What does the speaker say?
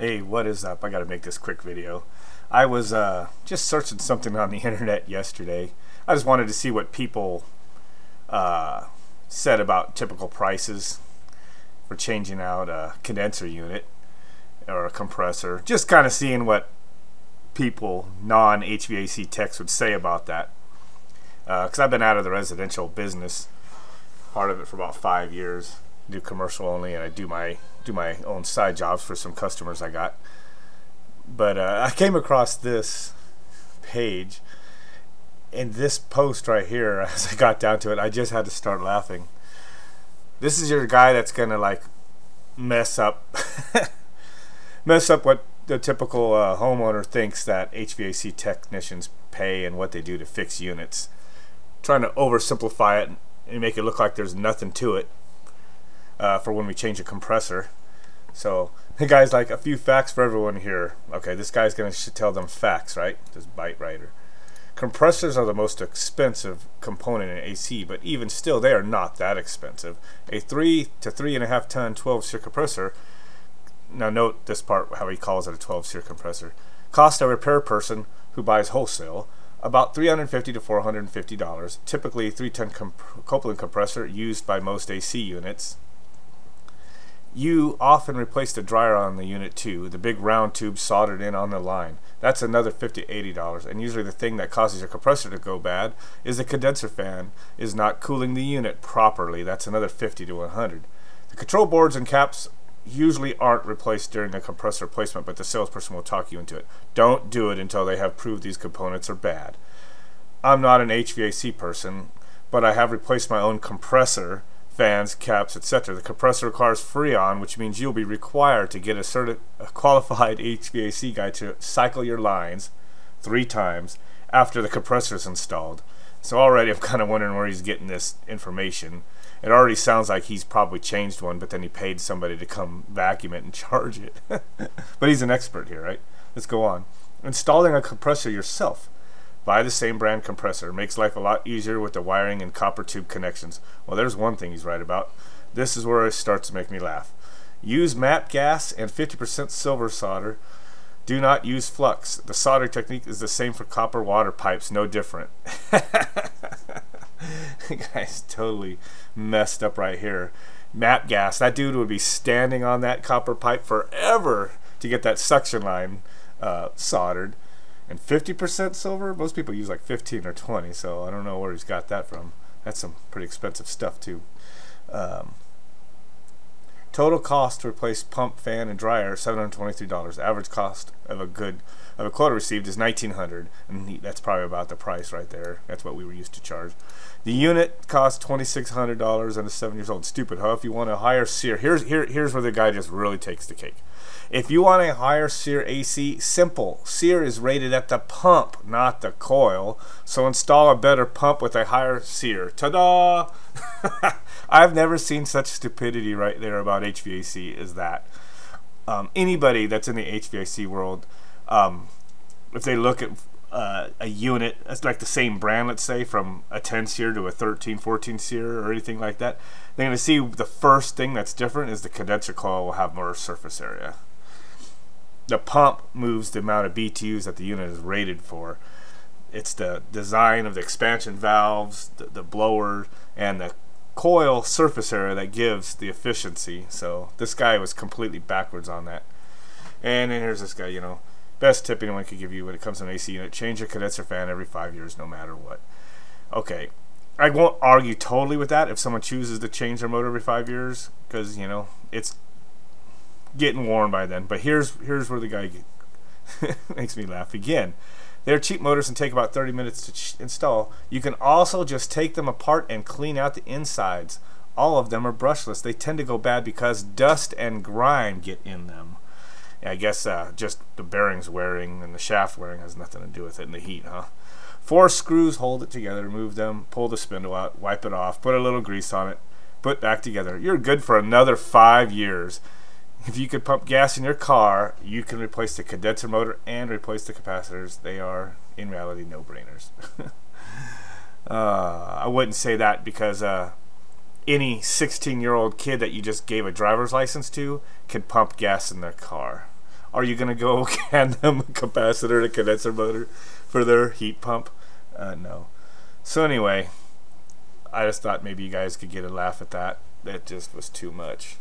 Hey, what is up? I gotta make this quick video. I was just searching something on the internet yesterday. I just wanted to see what people said about typical prices for changing out a condenser unit or a compressor. Just kind of seeing what people, non-HVAC techs, would say about that. Because I've been out of the residential business, part of it, for about 5 years. Do commercial only, and I do my own side jobs for some customers I got. But I came across this page, and this post right here, as I got down to it, I just had to start laughing. This is your guy that's gonna like mess up what the typical homeowner thinks that HVAC technicians pay and what they do to fix units, trying to oversimplify it and make it look like there's nothing to it. For when we change a compressor. So the guy's like, a few facts for everyone here. Okay, this guy's gonna tell them facts, right? This bite writer. Compressors are the most expensive component in AC, but even still they are not that expensive. A 3 to 3.5 ton 12-seer compressor, now note this part, how he calls it a 12-seer compressor, costs a repair person who buys wholesale about $350 to $450. Typically 3-ton Copeland compressor used by most AC units. You often replace the dryer on the unit too, the big round tube soldered in on the line. That's another $50 to $80, and usually the thing that causes your compressor to go bad is the condenser fan is not cooling the unit properly. That's another $50 to $100. The control boards and caps usually aren't replaced during a compressor replacement, but the salesperson will talk you into it. Don't do it until they have proved these components are bad. I'm not an HVAC person, but I have replaced my own compressor, fans, caps, etc. The compressor requires Freon, which means you'll be required to get a qualified HVAC guy to cycle your lines 3 times after the compressor is installed. So already I'm kind of wondering where he's getting this information. It already sounds like he's probably changed one, but then he paid somebody to come vacuum it and charge it. But he's an expert here, right? Let's go on. Installing a compressor yourself. Buy the same brand compressor. Makes life a lot easier with the wiring and copper tube connections. Well, there's one thing he's right about. This is where it starts to make me laugh. Use MAP gas and 50% silver solder. Do not use flux. The soldering technique is the same for copper water pipes, no different. The guy's totally messed up right here. MAP gas. That dude would be standing on that copper pipe forever to get that suction line soldered. And 50% silver? Most people use like 15 or 20, so I don't know where he's got that from. That's some pretty expensive stuff too. Total cost to replace pump, fan, and dryer, $723. Average cost of a quote received is $1,900, and that's probably about the price right there. That's what we were used to charge. The unit costs $2,600 and is 7 years old. Stupid, huh? If you want a higher SEER, here's where the guy just really takes the cake. If you want a higher SEER AC, simple. SEER is rated at the pump, not the coil. So install a better pump with a higher SEER. Ta-da! I've never seen such stupidity right there about HVAC as that. Anybody that's in the HVAC world, if they look at a unit, it's like the same brand, let's say, from a 10 SEER to a 13, 14 SEER or anything like that, they're going to see the first thing that's different is the condenser coil will have more surface area. The pump moves the amount of BTUs that the unit is rated for. It's the design of the expansion valves, the blower, and the coil surface area that gives the efficiency. So this guy was completely backwards on that. And then here's this guy, you know, best tip anyone could give you when it comes to an AC unit: change your condenser fan every 5 years, no matter what. Okay, I won't argue totally with that if someone chooses to change their motor every 5 years, because, you know, it's getting worn by then. But here's where the guy makes me laugh again. They're cheap motors and take about 30 minutes to install. You can also just take them apart and clean out the insides. All of them are brushless. They tend to go bad because dust and grime get in them. I guess just the bearings wearing and the shaft wearing has nothing to do with it, and the heat, huh? 4 screws hold it together. Remove them, pull the spindle out, wipe it off, put a little grease on it, put it back together. You're good for another 5 years. If you could pump gas in your car, you can replace the condenser motor and replace the capacitors. They are, in reality, no-brainers. I wouldn't say that because any 16-year-old kid that you just gave a driver's license to can pump gas in their car. Are you gonna go hand them a capacitor and a condenser motor for their heat pump? No. So anyway, I just thought maybe you guys could get a laugh at that. That just was too much.